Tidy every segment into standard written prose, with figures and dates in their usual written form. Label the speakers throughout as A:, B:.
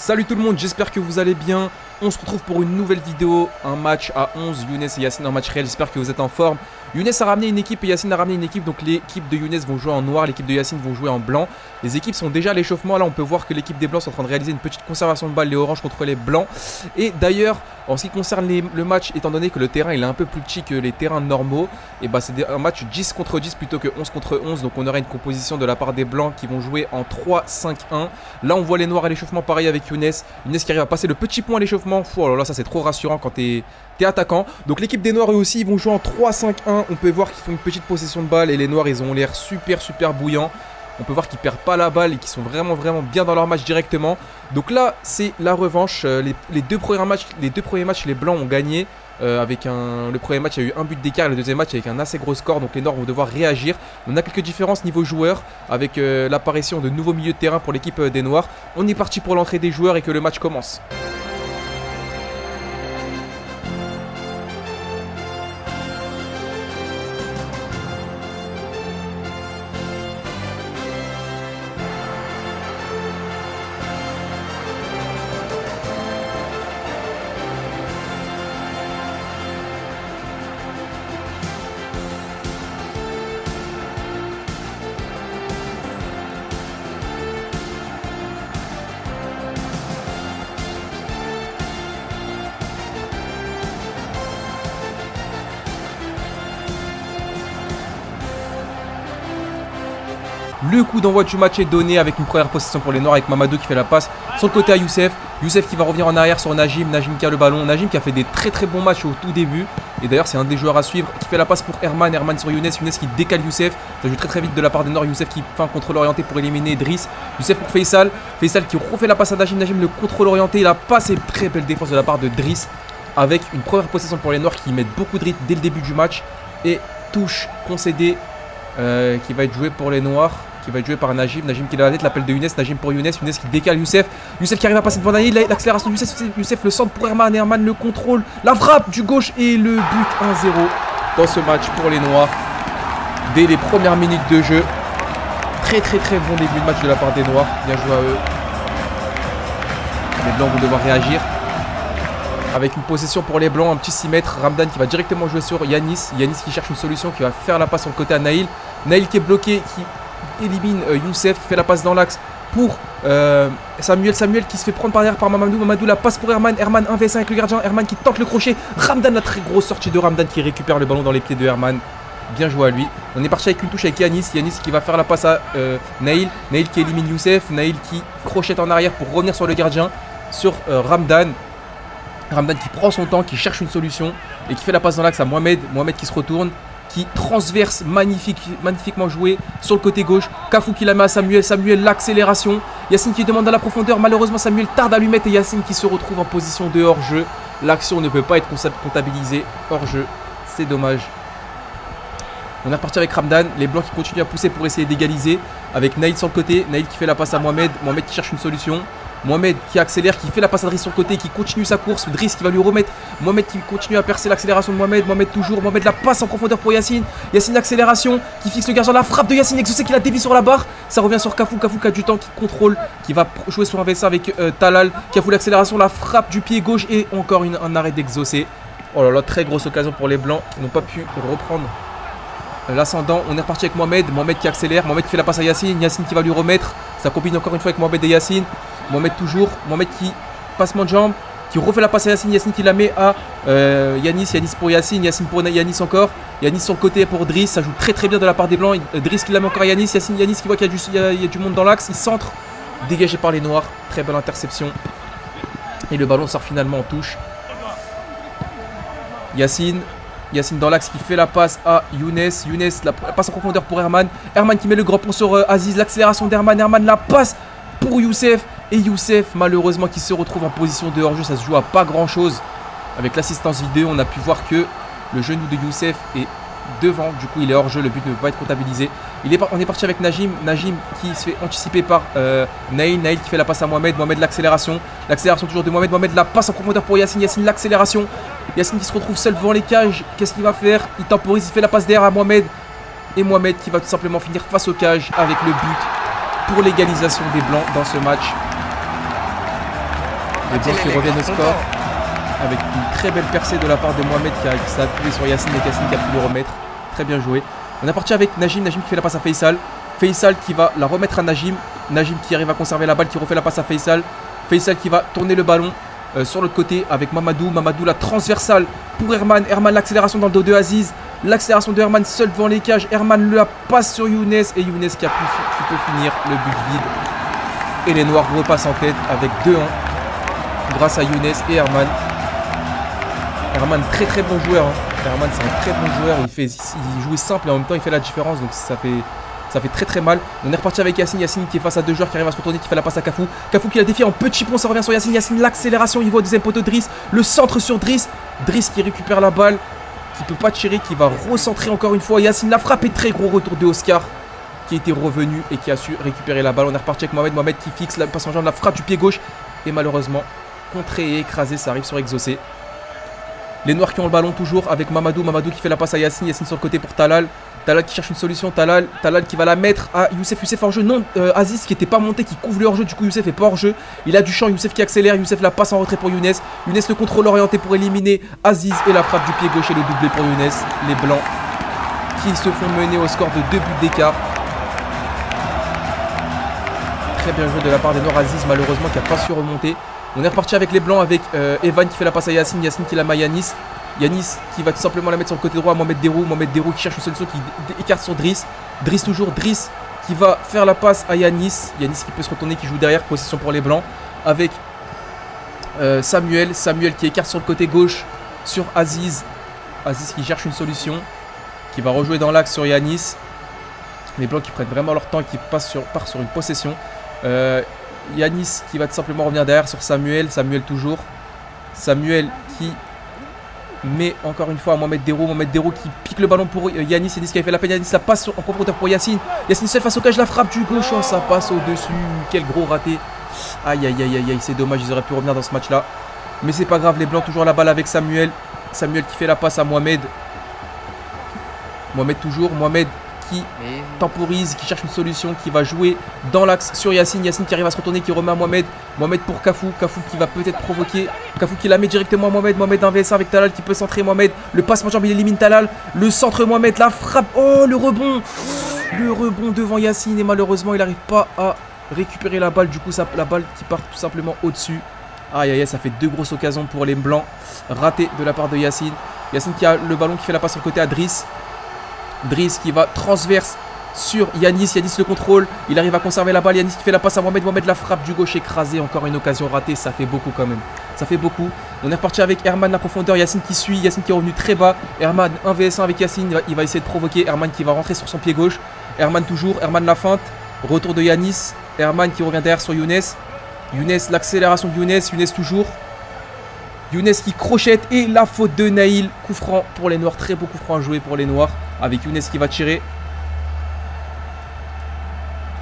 A: Salut tout le monde, j'espère que vous allez bien. On se retrouve pour une nouvelle vidéo, un match à 11, Younes et Yacine en match réel, j'espère que vous êtes en forme. Younes a ramené une équipe et Yacine a ramené une équipe, donc l'équipe de Younes vont jouer en noir, l'équipe de Yacine vont jouer en blanc. Les équipes sont déjà à l'échauffement, là on peut voir que l'équipe des blancs est en train de réaliser une petite conservation de balles, les oranges contre les blancs. Et d'ailleurs, en ce qui concerne le match, étant donné que le terrain il est un peu plus petit que les terrains normaux, et bah c'est un match 10 contre 10 plutôt que 11 contre 11, donc on aura une composition de la part des blancs qui vont jouer en 3-5-1. Là on voit les noirs à l'échauffement, pareil avec Younes qui arrive à passer le petit point à l'échauffement. Oh là là, ça c'est trop rassurant quand t'es attaquant. Donc l'équipe des noirs eux aussi ils vont jouer en 3-5-1. On peut voir qu'ils font une petite possession de balle et les noirs ils ont l'air super bouillants. On peut voir qu'ils perdent pas la balle et qu'ils sont vraiment bien dans leur match directement. Donc là c'est la revanche. Les deux premiers matchs les blancs ont gagné. Le premier match il y a eu un but d'écart, le deuxième match avec un assez gros score, donc les noirs vont devoir réagir. On a quelques différences niveau joueurs avec l'apparition de nouveaux milieux de terrain pour l'équipe des noirs. On est parti pour l'entrée des joueurs et que le match commence. Le coup d'envoi du match est donné avec une première possession pour les noirs avec Mamadou qui fait la passe sur le côté à Youssef. Youssef qui va revenir en arrière sur Najim. Najim qui a le ballon. Najim qui a fait des très bons matchs au tout début. Et d'ailleurs c'est un des joueurs à suivre qui fait la passe pour Herman. Herman sur Younes. Younes qui décale Youssef. Ça joue très vite de la part des noirs. Youssef qui fait un contrôle orienté pour éliminer Driss. Youssef pour Faisal. Faisal qui refait la passe à Najim. Najim le contrôle orienté. La passe est très belle défense de la part de Driss. Avec une première possession pour les noirs qui mettent beaucoup de rythme dès le début du match. Et touche concédée qui va être jouée pour les noirs. Qui va être joué par Najim. Najim qui est dans la tête, l'appel de Younes. Najim pour Younes. Younes qui décale Youssef. Youssef qui arrive à passer devant Naïl. L'accélération de Youssef. Youssef le centre pour Herman. Herman le contrôle. La frappe du gauche et le but 1-0 dans ce match pour les noirs. Dès les premières minutes de jeu. Très bon début de match de la part des noirs. Bien joué à eux. Les blancs vont devoir réagir. Avec une possession pour les blancs. Un petit 6 mètres. Ramdan qui va directement jouer sur Yanis. Yanis qui cherche une solution. Qui va faire la passe sur le côté à Naïl. Naïl qui est bloqué. Qui élimine Youssef qui fait la passe dans l'axe pour Samuel. Samuel qui se fait prendre par derrière par Mamadou. Mamadou la passe pour Herman. Herman 1v5 avec le gardien. Herman qui tente le crochet. Ramdan, la très grosse sortie de Ramdan qui récupère le ballon dans les pieds de Herman. Bien joué à lui. On est parti avec une touche avec Yanis. Yanis qui va faire la passe à Naïl. Naïl qui élimine Youssef. Naïl qui crochette en arrière pour revenir sur le gardien. Sur Ramdan. Ramdan qui prend son temps, qui cherche une solution et qui fait la passe dans l'axe à Mohamed. Mohamed qui se retourne. Qui transverse magnifiquement joué sur le côté gauche. Kafou qui la met à Samuel. Samuel l'accélération. Yacine qui demande à la profondeur. Malheureusement Samuel tarde à lui mettre et Yacine qui se retrouve en position de hors-jeu. L'action ne peut pas être comptabilisée hors-jeu. C'est dommage. On est reparti avec Ramdan. Les blancs qui continuent à pousser pour essayer d'égaliser. Avec Naïl sur le côté. Naïl qui fait la passe à Mohamed. Mohamed qui cherche une solution. Mohamed qui accélère, qui fait la passe à Driss sur le côté, qui continue sa course. Driss qui va lui remettre. Mohamed qui continue à percer l'accélération de Mohamed. Mohamed toujours. Mohamed la passe en profondeur pour Yacine. Yacine l'accélération qui fixe le gardien. La frappe de Yacine exaucé qui la dévie sur la barre. Ça revient sur Kafou. Kafou qui a du temps, qui contrôle, qui va jouer sur un V5 avec Talal. Kafou l'accélération, la frappe du pied gauche et encore un arrêt d'exaucé. Oh là là, très grosse occasion pour les blancs qui n'ont pas pu reprendre l'ascendant. On est reparti avec Mohamed. Mohamed qui accélère. Mohamed qui fait la passe à Yacine. Yacine qui va lui remettre. Ça combine encore une fois avec Mohamed et Yacine. Mohamed toujours. Mohamed qui passement de jambe. Qui refait la passe à Yacine. Yacine qui la met à Yanis. Yanis pour Yacine. Yacine pour Yanis encore. Yanis sur le côté pour Driss. Ça joue très bien de la part des blancs. Driss qui la met encore à Yanis. Yanis qui voit qu'il y a du monde dans l'axe. Il centre. Dégagé par les noirs. Très belle interception. Et le ballon sort finalement en touche. Yacine dans l'axe qui fait la passe à Younes. Younes la passe en profondeur pour Herman. Herman qui met le grand pont sur Aziz. L'accélération d'Herman. Herman la passe pour Youssef. Et Youssef malheureusement qui se retrouve en position de hors-jeu. Ça se joue à pas grand chose. Avec l'assistance vidéo on a pu voir que le genou de Youssef est devant. Du coup il est hors-jeu. Le but ne peut pas être comptabilisé. On est parti avec Najim. Najim qui se fait anticiper par Naïl. Naïl qui fait la passe à Mohamed. Mohamed l'accélération. L'accélération toujours de Mohamed. Mohamed la passe en profondeur pour Yacine. Yacine l'accélération. Yacine qui se retrouve seul devant les cages. Qu'est-ce qu'il va faire? Il temporise. Il fait la passe derrière à Mohamed. Et Mohamed qui va tout simplement finir face aux cages avec le but pour l'égalisation des blancs dans ce match. Les Blancs qui reviennent au score. Avec une très belle percée de la part de Mohamed qui s'est appuyé sur Yacine et Yacine qui a pu le remettre. Très bien joué. On est parti avec Najim. Najim qui fait la passe à Faisal. Faisal qui va la remettre à Najim. Najim qui arrive à conserver la balle, qui refait la passe à Faisal. Faisal qui va tourner le ballon sur l'autre côté avec Mamadou. Mamadou la transversale pour Herman. Herman l'accélération dans le dos de Aziz. L'accélération de Herman seul devant les cages. Herman la passe sur Younes et Younes qui peut finir le but vide. Et les Noirs repassent en tête avec 2-1 grâce à Younes et Herman. Herman, très très bon joueur. Herman, c'est un très bon joueur. Il joue simple et en même temps il fait la différence. Donc ça fait très très mal. On est reparti avec Yacine. Yacine qui est face à 2 joueurs qui arrivent à se retourner, qui fait la passe à Cafou. Cafou qui la défie en petit pont, ça revient sur Yacine. Yacine, l'accélération, il voit au deuxième poteau Driss. Le centre sur Driss. Driss qui récupère la balle, qui peut pas tirer, qui va recentrer encore une fois. Yacine la frappe et très gros retour de Oscar qui était revenu et qui a su récupérer la balle. On est reparti avec Mohamed. Mohamed qui fixe la passe en jambe, la frappe du pied gauche. Et malheureusement, contré et écrasé, ça arrive sur Exaucé. Les Noirs qui ont le ballon toujours avec Mamadou. Mamadou qui fait la passe à Yacine. Yacine sur le côté pour Talal. Talal qui cherche une solution. Talal qui va la mettre à Youssef. Youssef hors-jeu. Non, Aziz qui n'était pas monté, qui couvre le hors-jeu. Du coup, Youssef est pas hors-jeu. Il a du champ. Youssef qui accélère. Youssef la passe en retrait pour Younes. Younes le contrôle orienté pour éliminer Aziz. Et la frappe du pied gauche et le doublé pour Younes. Les Blancs qui se font mener au score de 2 buts d'écart. Très bien joué de la part des Noirs. Aziz malheureusement qui n'a pas su remonter. On est reparti avec les Blancs avec Evan qui fait la passe à Yacine. Yacine qui la met à Yanis. Yanis qui va tout simplement la mettre sur le côté droit à Mohamed Derou. Mohamed Derou qui cherche une solution, qui écarte sur Driss. Driss toujours. Driss qui va faire la passe à Yanis. Yanis qui peut se retourner, qui joue derrière. Position pour les Blancs. Avec Samuel. Samuel qui écarte sur le côté gauche sur Aziz. Aziz qui cherche une solution. Qui va rejouer dans l'axe sur Yanis. Les Blancs qui prennent vraiment leur temps et qui partent sur une possession. Yanis qui va tout simplement revenir derrière sur Samuel. Samuel toujours. Samuel qui met encore une fois à Mohamed Derou. Mohamed Derou qui pique le ballon pour Yanis. Yanis qui a fait la peine. Yanis la passe en profondeur pour Yacine. Yacine seul face au cage. La frappe du gauche. Oh, ça passe au-dessus. Quel gros raté. Aïe aïe aïe aïe aïe. C'est dommage. Ils auraient pu revenir dans ce match là. Mais c'est pas grave. Les Blancs toujours la balle avec Samuel. Samuel qui fait la passe à Mohamed. Mohamed toujours. Mohamed qui temporise, qui cherche une solution, qui va jouer dans l'axe sur Yacine. Yacine qui arrive à se retourner, qui remet à Mohamed. Mohamed pour Cafou. Cafou qui va peut-être provoquer. Cafou qui la met directement à Mohamed. Mohamed en VS1 avec Talal qui peut centrer Mohamed. Le passe en jambe, il élimine Talal. Le centre Mohamed, la frappe. Oh, le rebond. Le rebond devant Yacine. Et malheureusement, il n'arrive pas à récupérer la balle. Du coup, la balle qui part tout simplement au-dessus. Aïe aïe aïe, ça fait 2 grosses occasions pour les Blancs. Raté de la part de Yacine. Yacine qui a le ballon, qui fait la passe sur le côté à Driss. Driss qui va transverse sur Yanis. Yanis le contrôle. Il arrive à conserver la balle. Yanis qui fait la passe à Mohamed. Mohamed la frappe du gauche écrasée. Encore une occasion ratée. Ça fait beaucoup quand même. Ça fait beaucoup. On est reparti avec Herman la profondeur. Yacine qui suit. Yacine qui est revenu très bas. Herman 1 vs 1 avec Yacine. Il va essayer de provoquer. Herman qui va rentrer sur son pied gauche. Herman toujours. Herman la feinte. Retour de Yanis. Herman qui revient derrière sur Younes. Younes, l'accélération de Younes. Younes toujours. Younes qui crochette et la faute de Naïl. Coup franc pour les Noirs. Très beau coup franc à jouer pour les Noirs. Avec Younes qui va tirer.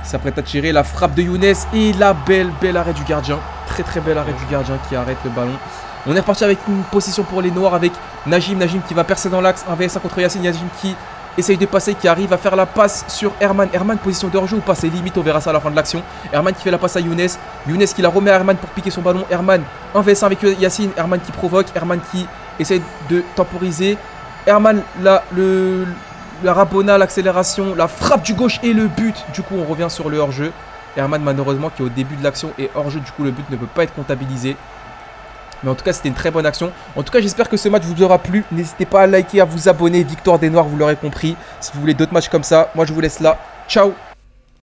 A: Il s'apprête à tirer. La frappe de Younes. Et la belle arrêt du gardien. Très très bel arrêt du gardien qui arrête le ballon. On est reparti avec une position pour les Noirs. Avec Najim. Najim qui va percer dans l'axe. 1 vs 1 contre Yacine. Yacine qui essaye de passer. Qui arrive à faire la passe sur Herman. Herman position de hors-jeu ou pas. C'est limite. On verra ça à la fin de l'action. Herman qui fait la passe à Younes. Younes qui la remet à Herman pour piquer son ballon. Herman 1 vs 1 avec Yacine. Herman qui provoque. Herman qui essaye de temporiser. Herman la rabona, l'accélération, la frappe du gauche et le but. Du coup, on revient sur le hors-jeu. Herman, malheureusement, qui est au début de l'action est hors-jeu. Du coup, le but ne peut pas être comptabilisé. Mais en tout cas, c'était une très bonne action. En tout cas, j'espère que ce match vous aura plu. N'hésitez pas à liker, à vous abonner. Victoire des Noirs, vous l'aurez compris. Si vous voulez d'autres matchs comme ça, moi, je vous laisse là. Ciao!